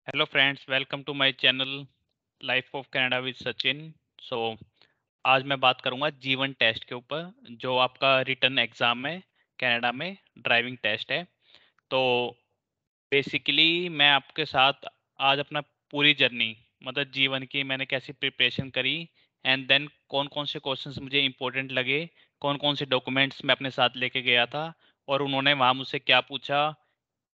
Hello friends, welcome to my channel life of Canada with Sachin. So आज मैं बात करूंगा जीवन टेस्ट के ऊपर, जो आपका रिटन एग्जाम है कनाडा में, ड्राइविंग टेस्ट है। तो बेसिकली मैं आपके साथ आज अपना पूरी जर्नी, मतलब जीवन की, मैंने कैसी प्रिपरेशन करी एंड देन कौन कौन से क्वेश्चंस मुझे इंपॉर्टेंट लगे, कौन कौन से डॉक्यूमेंट्स मैं अपने साथ लेके गया था और उन्होंने वहाँ मुझसे क्या पूछा,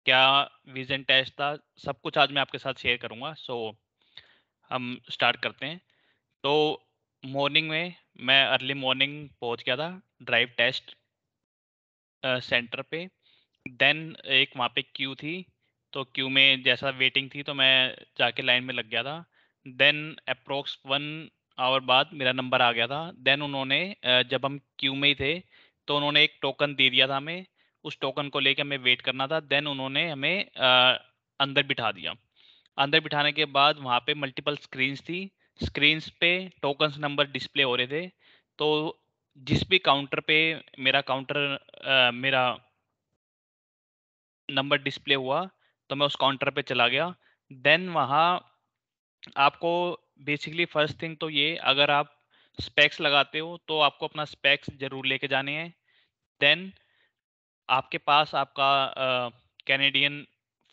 क्या विजन टेस्ट था, सब कुछ आज मैं आपके साथ शेयर करूंगा। सो हम स्टार्ट करते हैं। तो मॉर्निंग में मैं अर्ली मॉर्निंग पहुंच गया था ड्राइव टेस्ट सेंटर पे। देन एक वहाँ पे क्यू थी, तो क्यू में जैसा वेटिंग थी तो मैं जाके लाइन में लग गया था। देन अप्रोक्स 1 आवर बाद मेरा नंबर आ गया था। देन उन्होंने जब हम क्यू में ही थे तो उन्होंने एक टोकन दे दिया था हमें। उस टोकन को लेके हमें वेट करना था। देन उन्होंने हमें अंदर बिठा दिया। अंदर बिठाने के बाद वहाँ पे मल्टीपल स्क्रीन्स थी। स्क्रीन्स पे टोकन्स नंबर डिस्प्ले हो रहे थे। तो जिस भी काउंटर पे मेरा नंबर डिस्प्ले हुआ तो मैं उस काउंटर पे चला गया। देन वहाँ आपको बेसिकली फर्स्ट थिंग तो ये, अगर आप स्पेक्स लगाते हो तो आपको अपना स्पेक्स ज़रूर लेके जाने हैं। देन आपके पास आपका कैनेडियन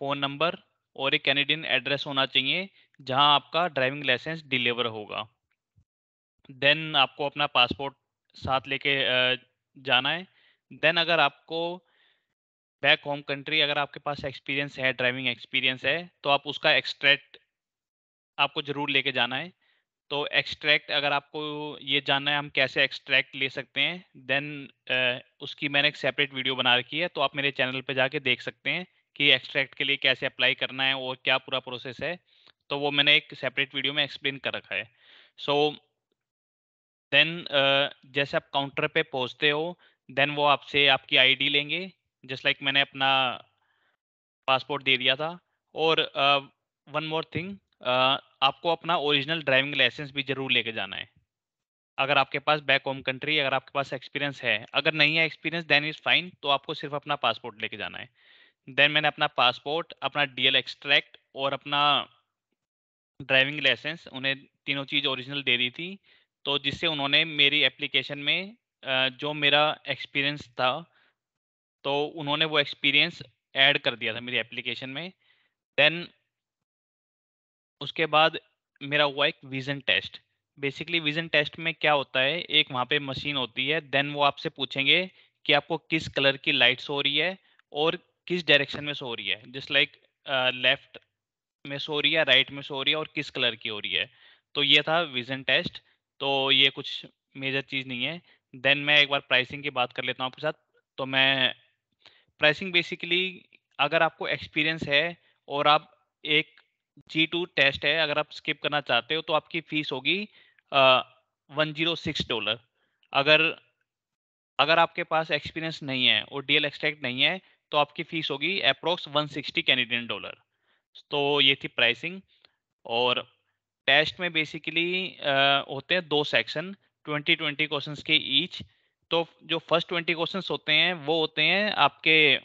फ़ोन नंबर और एक कैनेडियन एड्रेस होना चाहिए जहां आपका ड्राइविंग लाइसेंस डिलीवर होगा। देन आपको अपना पासपोर्ट साथ लेके जाना है। देन अगर आपको बैक होम कंट्री, अगर आपके पास एक्सपीरियंस है, ड्राइविंग एक्सपीरियंस है, तो आप उसका एक्सट्रैक्ट आपको ज़रूर लेके जाना है। तो एक्सट्रैक्ट, अगर आपको ये जानना है हम कैसे एक्सट्रैक्ट ले सकते हैं, देन उसकी मैंने एक सेपरेट वीडियो बना रखी है, तो आप मेरे चैनल पे जाके देख सकते हैं कि एक्सट्रैक्ट के लिए कैसे अप्लाई करना है और क्या पूरा प्रोसेस है। तो वो मैंने एक सेपरेट वीडियो में एक्सप्लेन कर रखा है। सो देन जैसे आप काउंटर पे पहुंचते हो, देन वो आपसे आपकी आईडी लेंगे, जस्ट लाइक मैंने अपना पासपोर्ट दे दिया था। और वन मोर थिंग, आपको अपना ओरिजिनल ड्राइविंग लाइसेंस भी ज़रूर लेके जाना है। अगर आपके पास बैक होम कंट्री, अगर आपके पास एक्सपीरियंस है, अगर नहीं है एक्सपीरियंस देन इज़ फाइन, तो आपको सिर्फ अपना पासपोर्ट लेके जाना है। देन मैंने अपना पासपोर्ट, अपना डीएल एक्सट्रैक्ट और अपना ड्राइविंग लाइसेंस, उन्हें तीनों चीज़ ओरिजिनल दे दी थी। तो जिससे उन्होंने मेरी एप्लीकेशन में जो मेरा एक्सपीरियंस था, तो उन्होंने वो एक्सपीरियंस ऐड कर दिया था मेरी एप्लीकेशन में। देन उसके बाद मेरा हुआ एक vision test. Basically vision test में क्या होता है, एक वहाँ पे मशीन होती है। देन वो आपसे पूछेंगे कि आपको किस कलर की लाइट शो हो रही है और किस डायरेक्शन में शो हो रही है। जस्ट लाइक लेफ्ट में शो हो रही है, राइट में शो हो रही है और किस कलर की हो रही है। तो ये था विज़न टेस्ट। तो ये कुछ मेजर चीज़ नहीं है। देन मैं एक बार प्राइसिंग की बात कर लेता हूँ आपके साथ। तो मैं प्राइसिंग बेसिकली, अगर आपको एक्सपीरियंस है और आप एक G2 टेस्ट है, अगर आप स्किप करना चाहते हो तो आपकी फीस होगी $106। अगर अगर आपके पास एक्सपीरियंस नहीं है और डीएल एक्सट्रैक्ट नहीं है तो आपकी फीस होगी अप्रोक्स $160। तो ये थी प्राइसिंग। और टेस्ट में बेसिकली होते हैं 2 सेक्शन, 20-20 क्वेश्चंस के ईच। तो जो फर्स्ट 20 क्वेश्चंस होते हैं वो होते हैं आपके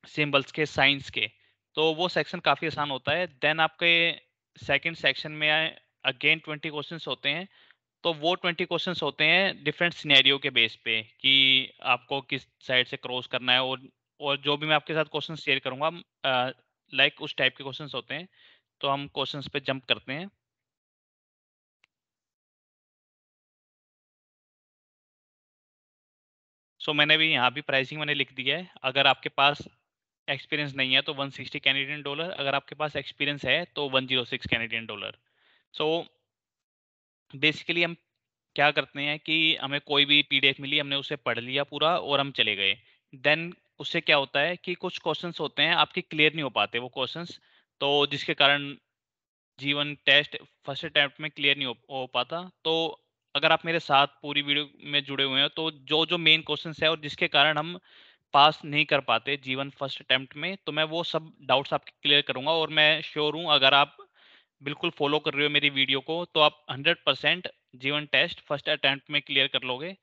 सिंबल्स के, साइंस के। तो वो सेक्शन काफ़ी आसान होता है। देन आपके सेकंड सेक्शन में अगेन 20 क्वेश्चंस होते हैं। तो वो 20 क्वेश्चंस होते हैं डिफरेंट सिनेरियो के बेस पे कि आपको किस साइड से क्रॉस करना है। और जो भी मैं आपके साथ क्वेश्चन शेयर करूंगा, लाइक उस टाइप के क्वेश्चंस होते हैं। तो हम क्वेश्चंस पे जंप करते हैं। सो मैंने भी यहाँ भी प्राइसिंग मैंने लिख दिया है। अगर आपके पास एक्सपीरियंस नहीं है तो $160। अगर आपके पास एक्सपीरियंस है तो $106। सो बेसिकली हम क्या करते हैं कि हमें कोई भी पीडीएफ मिली, हमने उसे पढ़ लिया पूरा और हम चले गए। देन उससे क्या होता है कि कुछ क्वेश्चंस होते हैं आपके क्लियर नहीं हो पाते वो क्वेश्चंस। तो जिसके कारण जीवन टेस्ट फर्स्ट अटेम्प्ट में क्लियर नहीं हो पाता। तो अगर आप मेरे साथ पूरी वीडियो में जुड़े हुए हैं तो जो जो मेन क्वेश्चंस है और जिसके कारण हम पास नहीं कर पाते जीवन फर्स्ट अटेम्प्ट में, तो मैं वो सब डाउट्स आपके क्लियर करूंगा। और मैं श्योर हूँ अगर आप बिल्कुल फॉलो कर रहे हो मेरी वीडियो को तो आप 100% जीवन टेस्ट फर्स्ट अटेम्प्ट में क्लियर कर लोगे।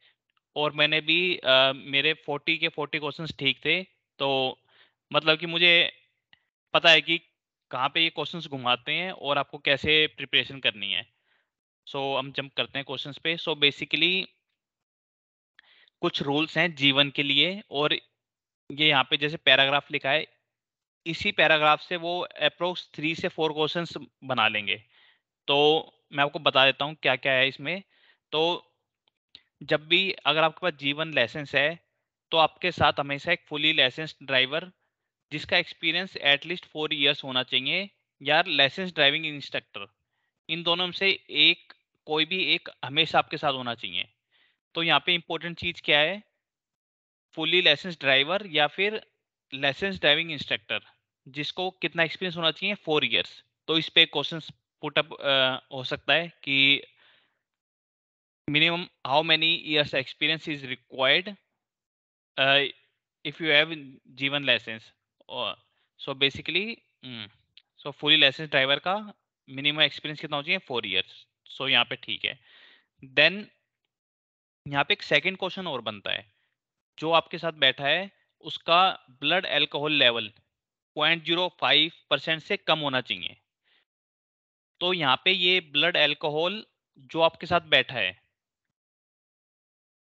और मैंने भी मेरे 40 के 40 क्वेश्चंस ठीक थे। तो मतलब कि मुझे पता है कि कहाँ पे ये क्वेश्चंस घुमाते हैं और आपको कैसे प्रिपरेशन करनी है। सो हम जंप करते हैं क्वेश्चंस पे। सो बेसिकली कुछ रूल्स हैं जीवन के लिए, और ये यहाँ पे जैसे पैराग्राफ लिखा है, इसी पैराग्राफ से वो अप्रोक्स 3 से 4 क्वेश्चंस बना लेंगे। तो मैं आपको बता देता हूँ क्या-क्या है इसमें। तो जब भी अगर आपके पास जीवन लाइसेंस है, तो आपके साथ हमेशा एक फुली लाइसेंस्ड ड्राइवर जिसका एक्सपीरियंस एटलीस्ट 4 इयर्स होना चाहिए, या लाइसेंस ड्राइविंग इंस्ट्रक्टर, इन दोनों में से एक, कोई भी एक हमेशा आपके साथ होना चाहिए। तो यहाँ पे इंपॉर्टेंट चीज़ क्या है, फुली लाइसेंस ड्राइवर या फिर लाइसेंस ड्राइविंग इंस्ट्रक्टर जिसको कितना एक्सपीरियंस होना चाहिए, 4 इयर्स। तो इस पे क्वेश्चन पुट अप हो सकता है कि minimum how many years experience is required if you have G1 license, और so basically so fully licence driver का मिनिमम एक्सपीरियंस कितना हो चाहिए, 4 इयर्स। सो यहाँ पे ठीक है। देन यहाँ पे एक सेकंड क्वेश्चन और बनता है, जो आपके साथ बैठा है उसका ब्लड अल्कोहल लेवल 0.05% से कम होना चाहिए। तो यहाँ पे ये ब्लड अल्कोहल जो आपके साथ बैठा है,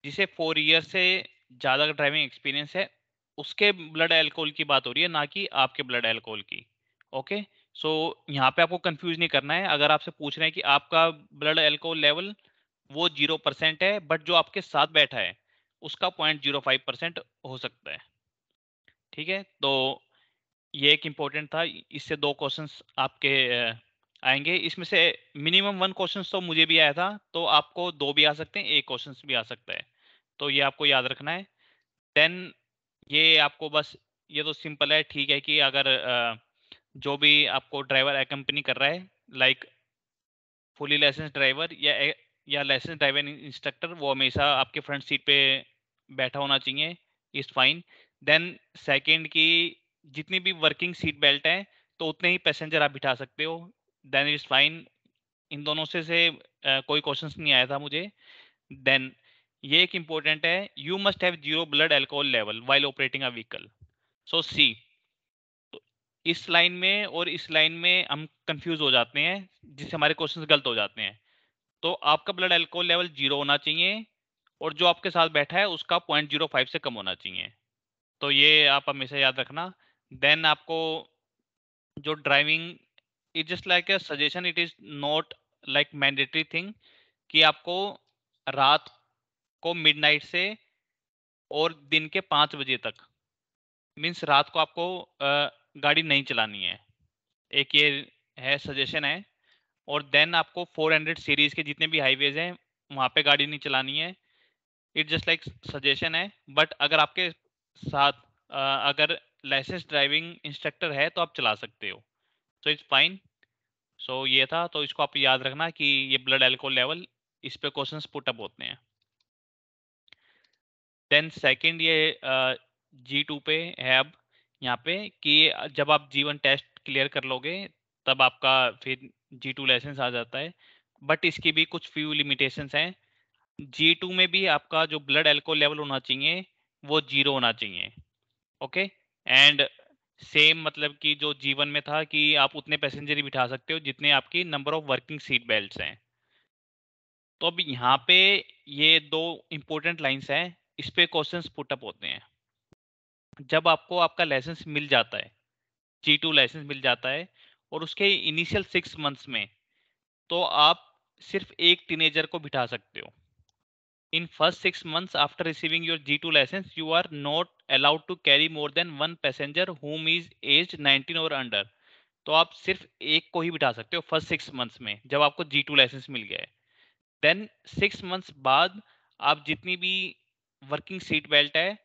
जिसे 4 ईयर से ज़्यादा ड्राइविंग एक्सपीरियंस है, उसके ब्लड अल्कोहल की बात हो रही है, ना कि आपके ब्लड अल्कोहल की। ओके, सो यहाँ पे आपको कंफ्यूज नहीं करना है। अगर आपसे पूछ रहे हैं कि आपका ब्लड अल्कोहल लेवल वो 0% है, बट जो आपके साथ बैठा है उसका 0.05% हो सकता है। ठीक है, तो ये एक इम्पोर्टेंट था। इससे 2 क्वेश्चंस आपके आएँगे। इसमें से मिनिमम 1 क्वेश्चंस तो मुझे भी आया था, तो आपको 2 भी आ सकते हैं, 1 क्वेश्चंस भी आ सकता है। तो ये आपको याद रखना है। देन ये आपको बस, ये तो सिंपल है, ठीक है, कि अगर जो भी आपको ड्राइवर अकम्पनी कर रहा है, लाइक फुली लाइसेंस ड्राइवर या लाइसेंस ड्राइवर इंस्ट्रक्टर, वो हमेशा आपके फ्रंट सीट पे बैठा होना चाहिए, इज फाइन। देन सेकंड की जितनी भी वर्किंग सीट बेल्ट है, तो उतने ही पैसेंजर आप बिठा सकते हो, देन इज फाइन। इन दोनों से कोई क्वेश्चंस नहीं आया था मुझे। देन ये एक इम्पोर्टेंट है, you must have zero blood alcohol level while operating a vehicle. So see, तो इस लाइन में और इस लाइन में हम कंफ्यूज हो जाते हैं, जिससे हमारे क्वेश्चंस गलत हो जाते हैं। तो आपका ब्लड अल्कोहल लेवल 0 होना चाहिए, और जो आपके साथ बैठा है उसका 0.05 से कम होना चाहिए। तो ये आप हमेशा याद रखना। देन आपको जो driving, it just like a suggestion, it is not like mandatory thing, कि आपको रात को मिडनाइट से और दिन के 5 बजे तक, मीन्स रात को आपको गाड़ी नहीं चलानी है। एक ये है, सजेशन है। और देन आपको 400 सीरीज के जितने भी हाईवेज हैं वहाँ पे गाड़ी नहीं चलानी है। इट जस्ट लाइक सजेशन है, बट अगर आपके साथ अगर लाइसेंस ड्राइविंग इंस्ट्रक्टर है तो आप चला सकते हो। So it's fine. सो ये था, तो इसको आप याद रखना कि ये ब्लड अल्कोहल लेवल, इस पे क्वेश्चंस पुट अप होते हैं। देन सेकंड ये G2 पे है अब, यहाँ पे कि जब आप G1 टेस्ट क्लियर कर लोगे तब आपका फिर G2 लाइसेंस आ जाता है, बट इसकी भी कुछ फ्यू लिमिटेशंस हैं। G2 में भी आपका जो ब्लड अल्कोहल लेवल होना चाहिए वो 0 होना चाहिए। ओके, एंड सेम मतलब कि जो G1 में था कि आप उतने पैसेंजर ही बिठा सकते हो जितने आपकी number of working seat belts हैं। तो अब यहाँ पे ये 2 इंपॉर्टेंट लाइंस हैं, इस पे क्वेश्चंस पुट अप होते हैं। जब आपको आपका लाइसेंस मिल जाता है, G2 लाइसेंस मिल जाता है, और उसके इनिशियल 6 मंथ्स में, तो आप सिर्फ एक टीनेजर को बिठा सकते हो। In first 6 months after receiving your G2 license, you are not allowed to carry more than one passenger whom is aged 19 or under। तो आप सिर्फ एक को ही बिठा सकते हो फर्स्ट 6 मंथ्स में, जब आपको G2 लाइसेंस मिल गया है। देन 6 मंथ्स बाद आप जितनी भी वर्किंग सीट बेल्ट है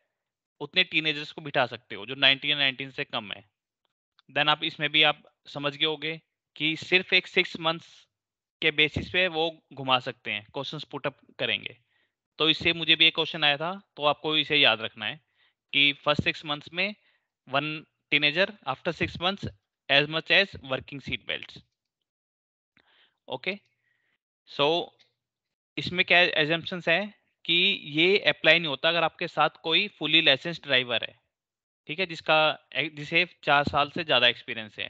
उतने टीनेजर्स को बिठा सकते हो जो 19 या 19 से कम है। देन आप इसमें भी आप समझ गए होगे कि सिर्फ एक 6 मंथ्स के बेसिस पे वो घुमा सकते हैं, क्वेश्चंस पुट अप करेंगे। तो इससे मुझे भी एक क्वेश्चन आया था, तो आपको इसे याद रखना है कि फर्स्ट 6 मंथ्स में one teenager, after 6 months as much as working seat belts. Okay, so इसमें क्या एजम्पशंस है कि ये अप्लाई नहीं होता अगर आपके साथ कोई फुली लाइसेंस्ड ड्राइवर है, ठीक है, जिसे 4 साल से ज़्यादा एक्सपीरियंस है।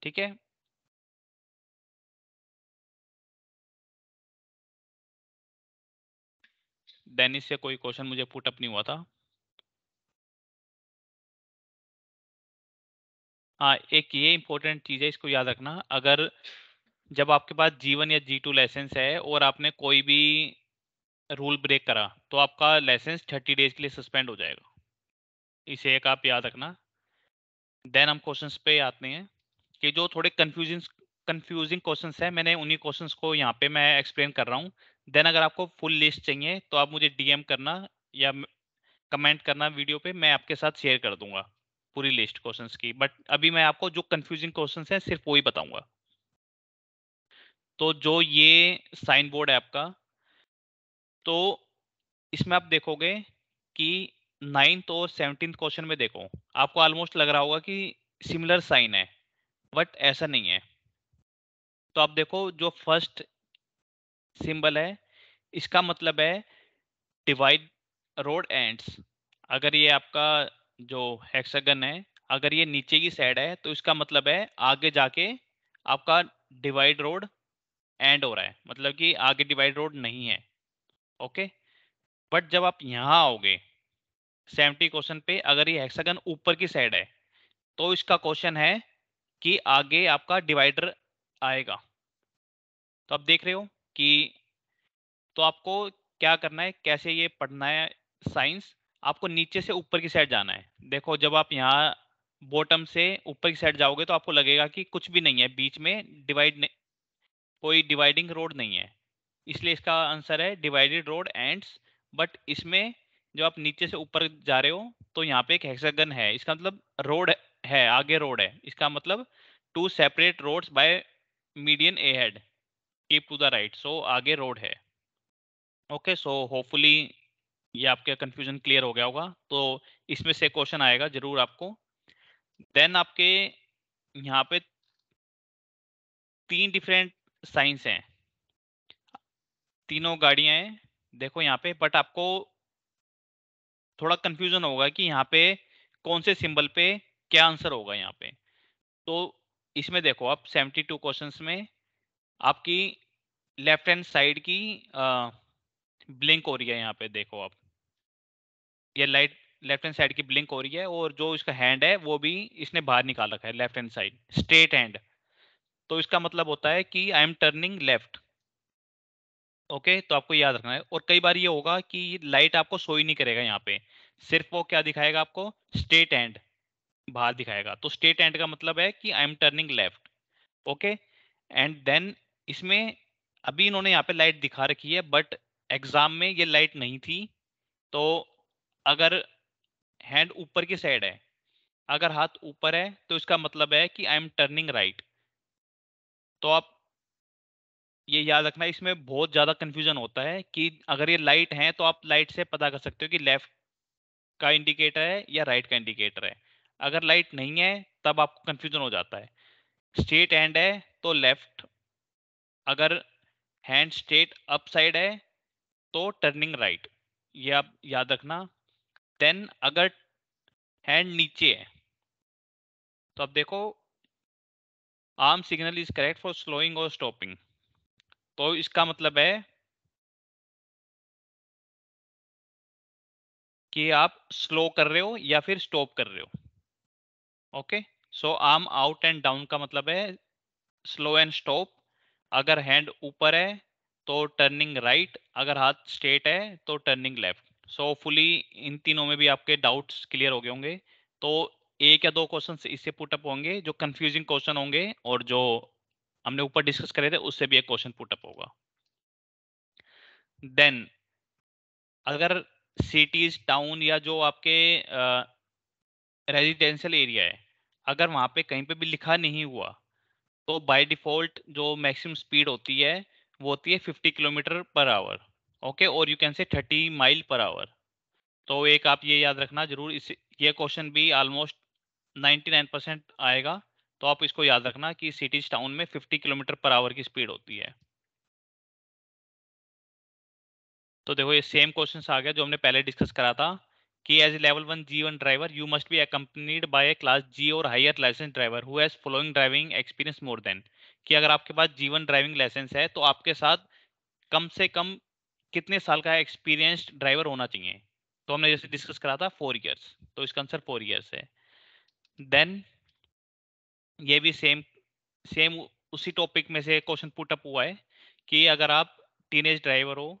ठीक है। देन इससे कोई क्वेश्चन मुझे पुट अप नहीं हुआ था। हाँ, एक ये इंपॉर्टेंट चीज़ है, इसको याद रखना, अगर जब आपके पास G1 या G2 लाइसेंस है और आपने कोई भी रूल ब्रेक करा तो आपका लाइसेंस 30 डेज के लिए सस्पेंड हो जाएगा। इसे एक आप याद रखना। देन हम क्वेश्चंस पे आते हैं कि जो थोड़े कंफ्यूजिंग क्वेश्चंस हैं, मैंने उन्हीं क्वेश्चंस को यहाँ पे मैं एक्सप्लेन कर रहा हूँ। देन अगर आपको फुल लिस्ट चाहिए तो आप मुझे डीएम करना या कमेंट करना वीडियो पे, मैं आपके साथ शेयर कर दूंगा पूरी लिस्ट क्वेश्चंस की। बट अभी मैं आपको जो कंफ्यूजिंग क्वेश्चंस हैं सिर्फ वही बताऊंगा। तो जो ये साइन बोर्ड है आपका, तो इसमें आप देखोगे कि 9th और 17th क्वेश्चन में देखो, आपको ऑलमोस्ट लग रहा होगा कि सिमिलर साइन है, बट ऐसा नहीं है। तो आप देखो जो फर्स्ट सिंबल है, इसका मतलब है डिवाइड रोड एंड्स। अगर ये आपका जो हेक्सागन है, अगर ये नीचे की साइड है तो इसका मतलब है आगे जाके आपका डिवाइड रोड एंड हो रहा है, मतलब कि आगे डिवाइड रोड नहीं है। ओके। बट जब आप यहाँ आओगे 70 क्वेश्चन पे, अगर ये हेक्सागन ऊपर की साइड है तो इसका क्वेश्चन है कि आगे आपका डिवाइडर आएगा। तो आप देख रहे हो कि, तो आपको क्या करना है, कैसे ये पढ़ना है साइंस, आपको नीचे से ऊपर की साइड जाना है। देखो जब आप यहाँ बॉटम से ऊपर की साइड जाओगे तो आपको लगेगा कि कुछ भी नहीं है बीच में, कोई डिवाइडिंग रोड नहीं है, इसलिए इसका आंसर है डिवाइडेड रोड एंड्स। बट इसमें जब आप नीचे से ऊपर जा रहे हो तो यहाँ पे एक हेक्सागन है, इसका मतलब रोड है, आगे रोड है, इसका मतलब two separate roads by median ahead, keep to the right, so आगे रोड है। ओके, सो होपफुली ये आपका कंफ्यूजन क्लियर हो गया होगा। तो इसमें से क्वेश्चन आएगा जरूर आपको। देन आपके यहाँ पे 3 डिफरेंट साइंस हैं, तीनों गाड़ियां हैं देखो यहाँ पे, बट आपको थोड़ा कंफ्यूजन होगा कि यहाँ पे कौन से सिंबल पे क्या आंसर होगा यहाँ पे। तो इसमें देखो आप 72 क्वेश्चंस में आपकी लेफ्ट हैंड साइड की ब्लिंक हो रही है, यहाँ पे देखो आप, ये लाइट लेफ्ट हैंड साइड की ब्लिंक हो रही है, और जो इसका हैंड है वो भी इसने बाहर निकाल रखा है, left hand side straight hand. तो इसका मतलब होता है कि I am turning left. Okay, तो आपको याद रखना है। और कई बार ये होगा कि लाइट आपको शो ही नहीं करेगा यहाँ पे, सिर्फ वो क्या दिखाएगा आपको, स्ट्रेट हैंड बाहर दिखाएगा। तो स्ट्रेट हैंड का मतलब है कि I am turning left. Okay. And then इसमें अभी इन्होंने यहाँ पे लाइट दिखा रखी है, बट एग्जाम में ये लाइट नहीं थी। तो अगर हैंड ऊपर की साइड है, अगर हाथ ऊपर है तो इसका मतलब है कि आई एम टर्निंग राइट। तो आप ये याद रखना, इसमें बहुत ज्यादा कंफ्यूजन होता है कि अगर ये लाइट है तो आप लाइट से पता कर सकते हो कि लेफ्ट का इंडिकेटर है या राइट का इंडिकेटर है। अगर लाइट नहीं है तब आपको कंफ्यूजन हो जाता है। स्ट्रेट हैंड है तो लेफ्ट, अगर हैंड स्ट्रेट अप साइड है तो टर्निंग राइट, ये आप याद रखना। देन अगर हैंड नीचे है तो अब देखो, arm signal is correct for slowing और स्टॉपिंग। तो इसका मतलब है कि आप स्लो कर रहे हो या फिर स्टॉप कर रहे हो। Okay, so arm out and down का मतलब है स्लो एंड स्टॉप। अगर हैंड ऊपर है तो टर्निंग राइट, अगर हाथ स्ट्रेट है तो turning left. So fully in तीनों में भी आपके डाउट्स क्लियर हो गए होंगे। तो एक या दो क्वेश्चन इससे पुटअप होंगे जो कंफ्यूजिंग क्वेश्चन होंगे, और जो हमने ऊपर डिस्कस करे थे उससे भी एक क्वेश्चन पुटअप होगा। देन अगर सिटीज टाउन या जो आपके रेजिडेंशियल एरिया है, अगर वहां पे कहीं पे भी लिखा नहीं हुआ तो बाय डिफॉल्ट जो मैक्सिमम स्पीड होती है वो होती है 50 किलोमीटर पर आवर। ओके, और you can say 30 mile per hour. तो एक आप ये याद रखना जरूर, इस ये क्वेश्चन भी ऑलमोस्ट 99% आएगा। तो आप इसको याद रखना कि सिटीज टाउन में 50 किलोमीटर पर आवर की स्पीड होती है। तो देखो ये सेम क्वेश्चन आ गया जो हमने पहले डिस्कस करा था कि as level 1 G1 driver you must be accompanied by a class G और higher licence driver who has following driving experience more than, कि अगर आपके पास G1 ड्राइविंग लाइसेंस है तो आपके साथ कम से कम कितने साल का एक्सपीरियंस्ड ड्राइवर होना चाहिए। तो हमने जैसे डिस्कस करा था 4 इयर्स, तो इसका आंसर 4 इयर्स है। देन ये भी सेम सेम उसी टॉपिक में से क्वेश्चन पुट अप हुआ है कि अगर आप टीनेज ड्राइवर हो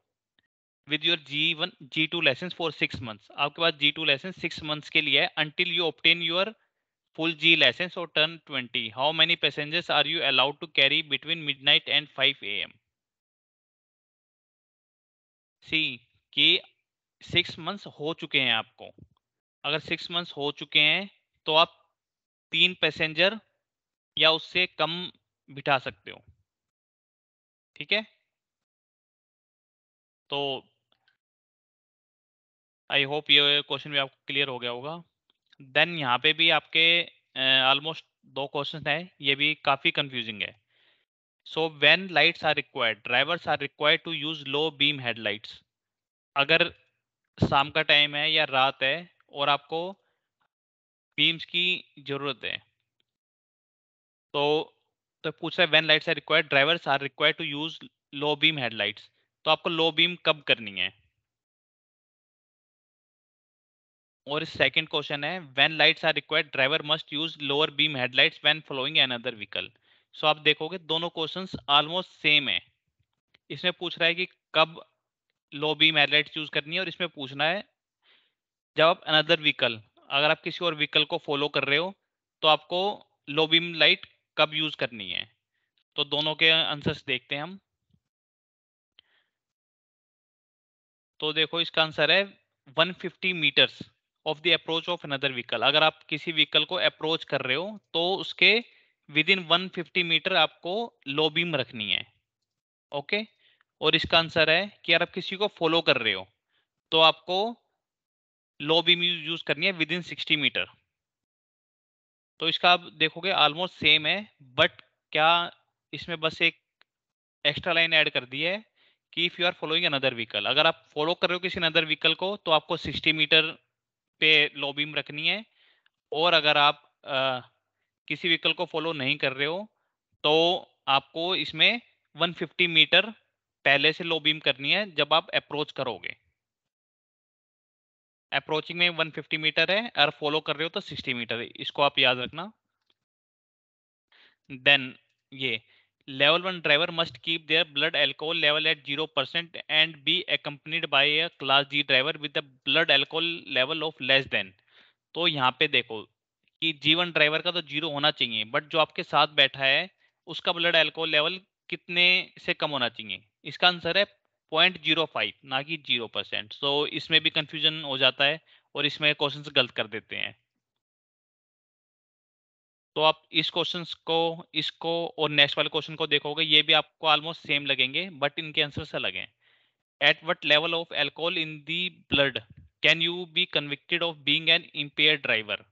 with your G1 G2 license for 6 months, आपके पास G2 लाइसेंस 6 मंथ्स के लिए है until you obtain your full G license और turn 20, how many passengers are you allowed to carry between midnight and 5 AM? See कि 6 months हो चुके हैं आपको, अगर 6 मंथ्स हो चुके हैं तो आप 3 पैसेंजर या उससे कम बिठा सकते हो, ठीक है। तो आई होप ये क्वेश्चन भी आपको क्लियर हो गया होगा। देन यहाँ पे भी आपके ऑलमोस्ट 2 क्वेश्चन है, ये भी काफ़ी कंफ्यूजिंग है। So when lights are required drivers are required to use low beam headlights, अगर शाम का टाइम है या रात है और आपको बीम्स की ज़रूरत है, तो पूछ रहा है when lights are required drivers are required to use low beam headlights, तो आपको लो बीम कब करनी है। और सेकंड क्वेश्चन है when lights are required driver must use lower beam headlights when following another vehicle. So आप देखोगे दोनों क्वेश्चंस ऑलमोस्ट सेम है। इसमें पूछ रहा है कि कब लो बीम हेडलाइट्स यूज करनी है, और इसमें पूछना है जब आप अनदर व्हीकल, अगर आप किसी और व्हीकल को फॉलो कर रहे हो तो आपको लो बीम लाइट कब यूज करनी है। तो दोनों के आंसर्स देखते हैं हम। तो देखो इसका आंसर है 150 metres of the approach of another vehicle, अगर आप किसी व्हीकल को अप्रोच कर रहे हो तो उसके विद इन 150 मीटर आपको लो बीम रखनी है, ओके। और इसका आंसर है कि अगर आप किसी को फॉलो कर रहे हो तो आपको लो बीम यूज करनी है विद इन 60 मीटर। तो इसका आप देखोगे ऑलमोस्ट सेम है, बट क्या इसमें बस एक एक्स्ट्रा लाइन ऐड कर दी है कि if you are following another vehicle, अगर आप फॉलो कर रहे हो किसी अनदर व्हीकल को तो आपको 60 मीटर पे लो बीम रखनी है, और अगर आप किसी व्हीकल को फॉलो नहीं कर रहे हो तो आपको इसमें 150 मीटर पहले से लो बीम करनी है जब आप अप्रोच करोगे। अप्रोचिंग में 150 मीटर है और फॉलो कर रहे हो तो 60 मीटर है, इसको आप याद रखना। देन ये level 1 driver must keep their blood alcohol level at 0% and be accompanied by a class G driver with the blood alcohol level of less than. तो यहाँ पे देखो कि G1 ड्राइवर का तो 0 होना चाहिए, बट जो आपके साथ बैठा है उसका ब्लड अल्कोहल लेवल कितने से कम होना चाहिए। इसका आंसर है 0.05, ना कि 0%। सो इसमें भी कंफ्यूजन हो जाता है और इसमें क्वेश्चंस गलत कर देते हैं। तो आप इस क्वेश्चंस को, इसको और नेक्स्ट वाले क्वेश्चन को देखोगे, ये भी आपको ऑलमोस्ट सेम लगेंगे बट इनके आंसर्स अलग हैं। At what level of alcohol in the blood can you be convicted of being an impaired driver.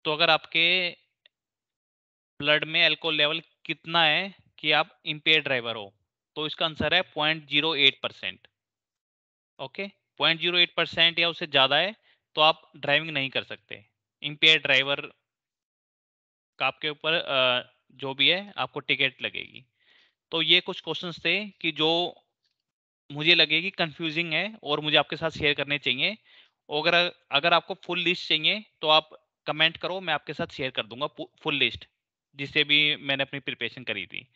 तो अगर आपके ब्लड में अल्कोहल लेवल कितना है कि आप इम्पेयर्ड ड्राइवर हो, तो इसका आंसर है 0.08%, ओके। 0.08% या उससे ज़्यादा है तो आप ड्राइविंग नहीं कर सकते। इम्पेयर्ड ड्राइवर का आपके ऊपर जो भी है आपको टिकट लगेगी। तो ये कुछ क्वेश्चंस थे कि जो मुझे लगे कि कंफ्यूजिंग है और मुझे आपके साथ शेयर करने चाहिए। अगर अगर आपको फुल लिस्ट चाहिए तो आप कमेंट करो, मैं आपके साथ शेयर कर दूंगा फुल लिस्ट जिससे भी मैंने अपनी प्रिपरेशन करी थी।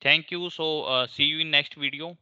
Thank you. So see you in next video.